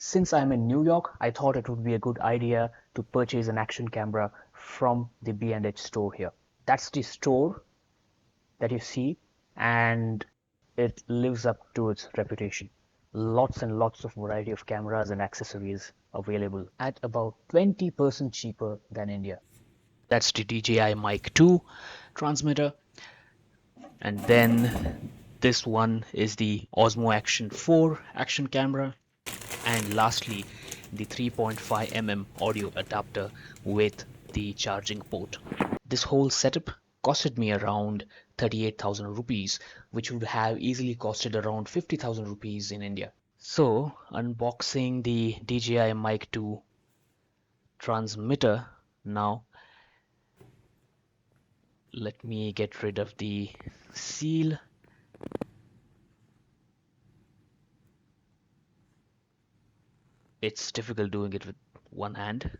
Since I'm in New York, I thought it would be a good idea to purchase an action camera from the B&H store here. That's the store that you see, and it lives up to its reputation. Lots and lots of variety of cameras and accessories available at about 20% cheaper than India. That's the DJI Mic 2 transmitter, and then this one is the Osmo Action 4 action camera, and lastly the 3.5 mm audio adapter with the charging port. This whole setup costed me around 38,000 rupees, which would have easily costed around 50,000 rupees in India. So, unboxing the DJI Mic 2 transmitter now. Let me get rid of the seal. It's difficult doing it with one hand.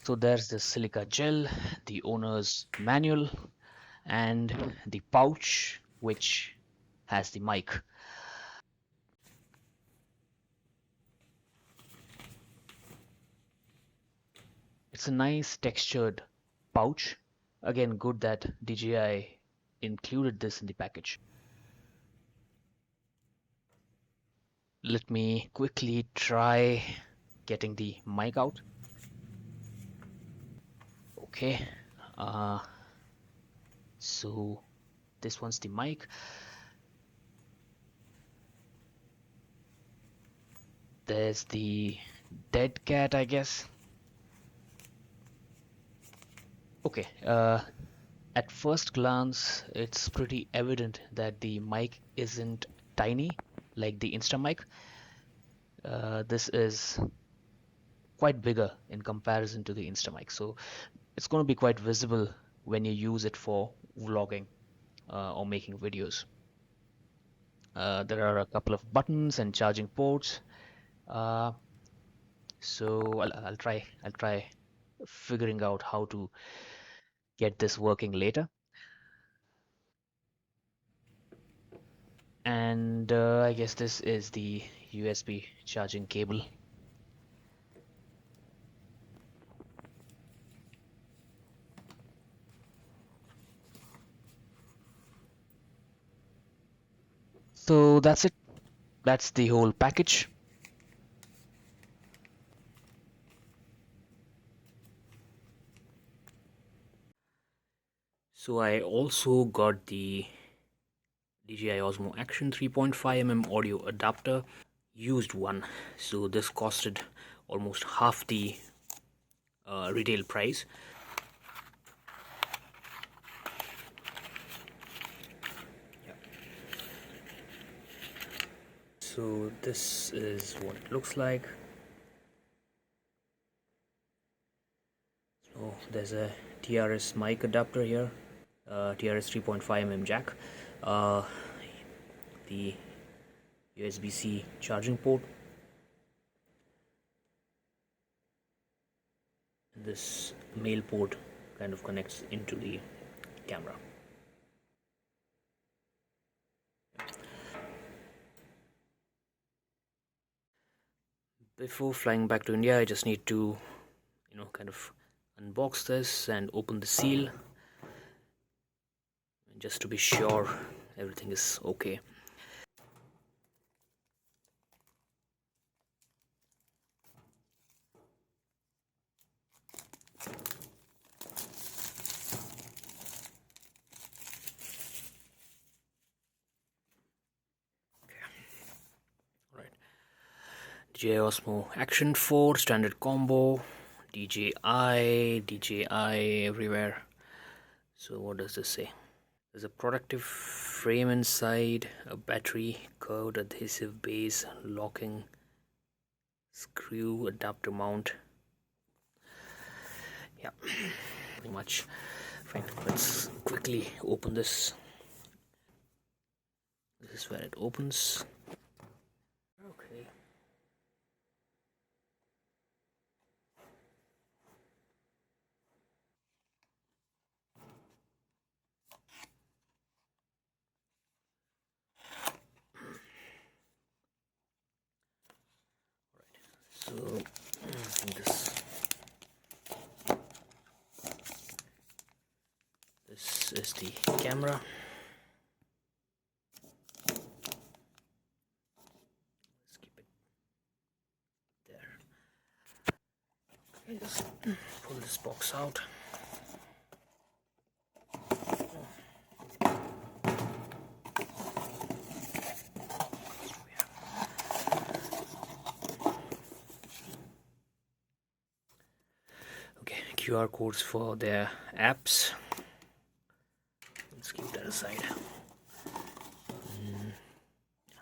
So there's the silica gel, the owner's manual, and the pouch which has the mic. It's a nice textured pouch. Again, good that DJI included this in the package. Let me quickly try getting the mic out. Okay, so this one's the mic. There's the dead cat, I guess. Okay, at first glance, it's pretty evident that the mic isn't tiny like the Instamic. This is quite bigger in comparison to the Instamic, so it's going to be quite visible when you use it for vlogging or making videos. There are a couple of buttons and charging ports. So I'll try figuring out how to get this working later. And I guess this is the USB charging cable. So that's it. That's the whole package. So I also got the DJI Osmo Action 3.5 mm audio adapter, used one. So this costed almost half the retail price. So this is what it looks like. So there's a TRS mic adapter here, TRS 3.5 mm jack, the USB-C charging port, and this male port kind of connects into the camera. Before flying back to India, I just need to, kind of unbox this and open the seal, just to be sure everything is okay. DJI Osmo Action 4 standard combo, DJI everywhere. So what does this say? There's a protective frame inside, a battery, curved adhesive base, locking screw, adapter mount. Yeah, pretty much. Fine, let's quickly open this. This is where it opens. Okay. This is the camera. Let's keep it there. Okay, just pull this box out. Okay, QR codes for their apps. Let's keep that aside.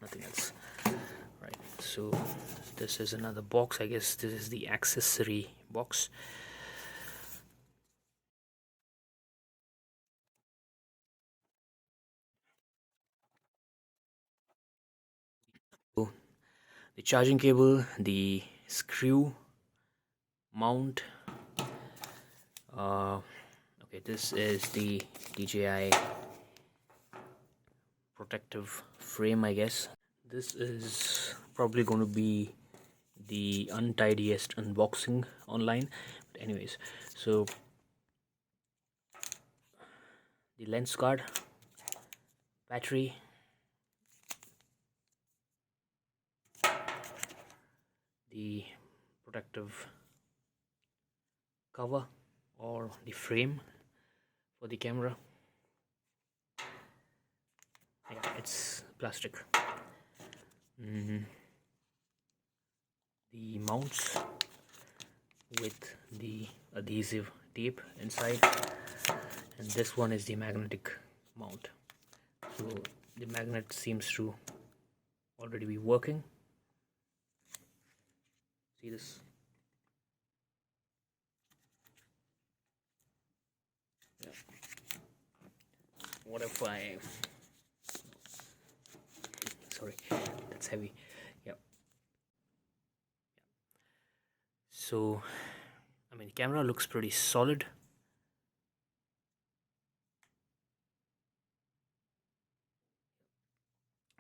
Nothing else. Right, so this is another box. I guess this is the accessory box. The charging cable, the screw mount. Okay, this is the DJI protective frame, I guess. This is probably going to be the untidiest unboxing online, but anyways, so the lens guard, battery, the protective cover or the frame for the camera. Yeah, it's plastic. The mounts with the adhesive tape inside, and this one is the magnetic mount. So the magnet seems to already be working. See this? Yeah. What if I... Sorry, that's heavy. Yep. So, I mean, the camera looks pretty solid.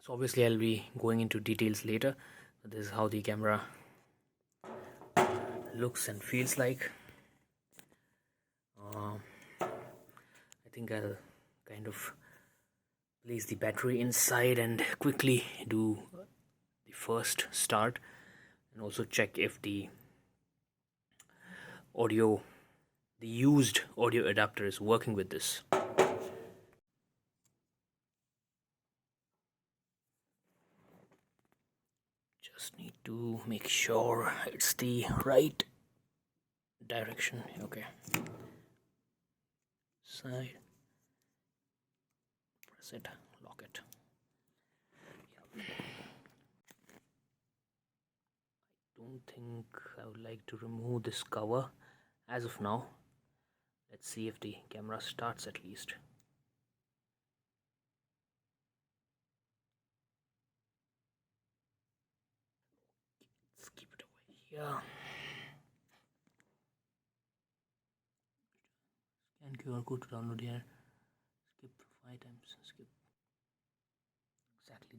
So obviously I'll be going into details later. This is how the camera looks and feels like. I think I'll kind of place the battery inside and quickly do the first start, and also check if the used audio adapter is working with this. Just need to make sure it's the right direction. Okay, side, press it, lock it. Yeah. Don't think I would like to remove this cover as of now. Let's see if the camera starts at least. Let's keep it over here. Scan QR code to download here. Skip 5 times. Skip. Exactly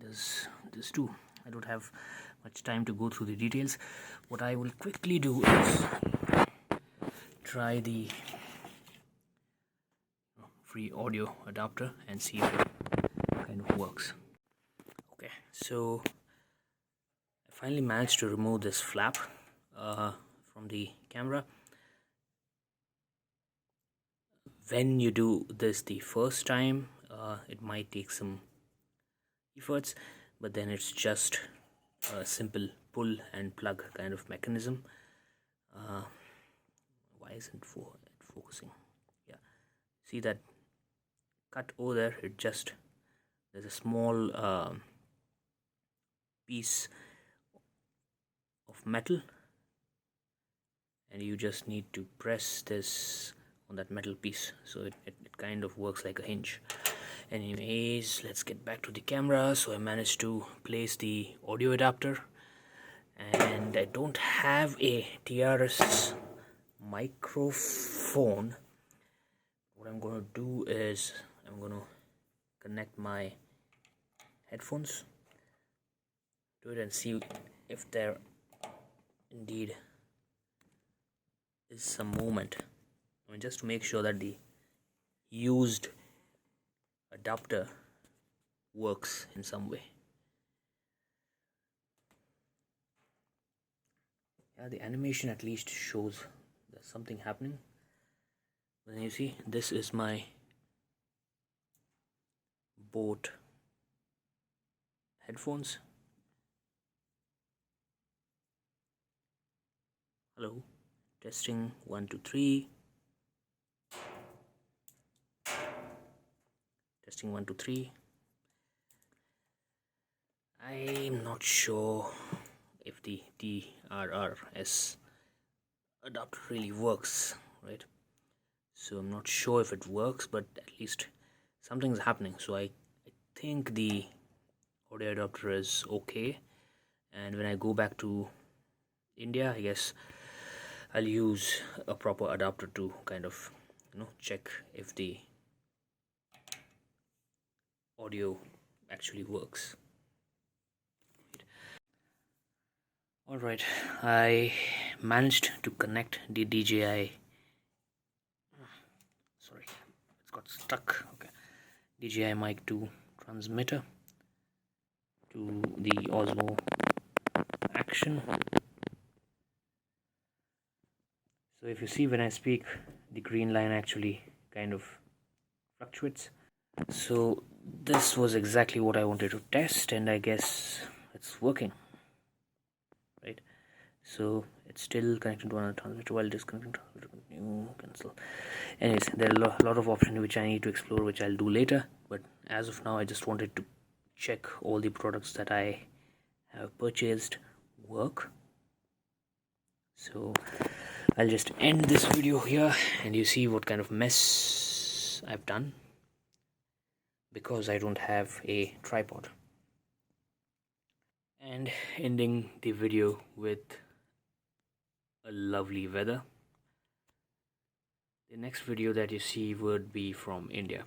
this too. I don't have much time to go through the details. What I will quickly do is try the free audio adapter and see if it kind of works. Okay, so I finally managed to remove this flap from the camera. When you do this the first time, it might take some efforts, but then it's just a simple pull and plug kind of mechanism. Why isn't it focusing? Yeah, see that cut over there? There's a small piece of metal, and you just need to press this on that metal piece, so it kind of works like a hinge. Anyways, let's get back to the camera. So I managed to place the audio adapter, and I don't have a TRS microphone. What I'm going to do is I'm going to connect my headphones to it and see if there indeed is some movement. I mean, just to make sure that the used adapter works in some way. Yeah, the animation at least shows there's something happening. Then you see, this is my Boat headphones. Hello, testing 1 2 3. Testing 1 2 3. I'm not sure if the DRRS adapter really works, right? So I'm not sure if it works, but at least something's happening. So I think the audio adapter is okay, and when I go back to India, I guess I'll use a proper adapter to kind of check if the audio actually works. Alright, I managed to connect the DJI, sorry, it's got stuck, okay, DJI Mic 2 transmitter to the Osmo Action. So if you see, when I speak, the green line actually kind of fluctuates. So this was exactly what I wanted to test, and I guess it's working, right? So it's still connected to another transmitter while disconnecting transmitter, continue, cancel. Anyways, there are a lot of options which I need to explore, which I'll do later, but as of now I just wanted to check all the products that I have purchased work. So I'll just end this video here, and you see what kind of mess I've done because I don't have a tripod. And ending the video with a lovely weather. The next video that you see would be from India.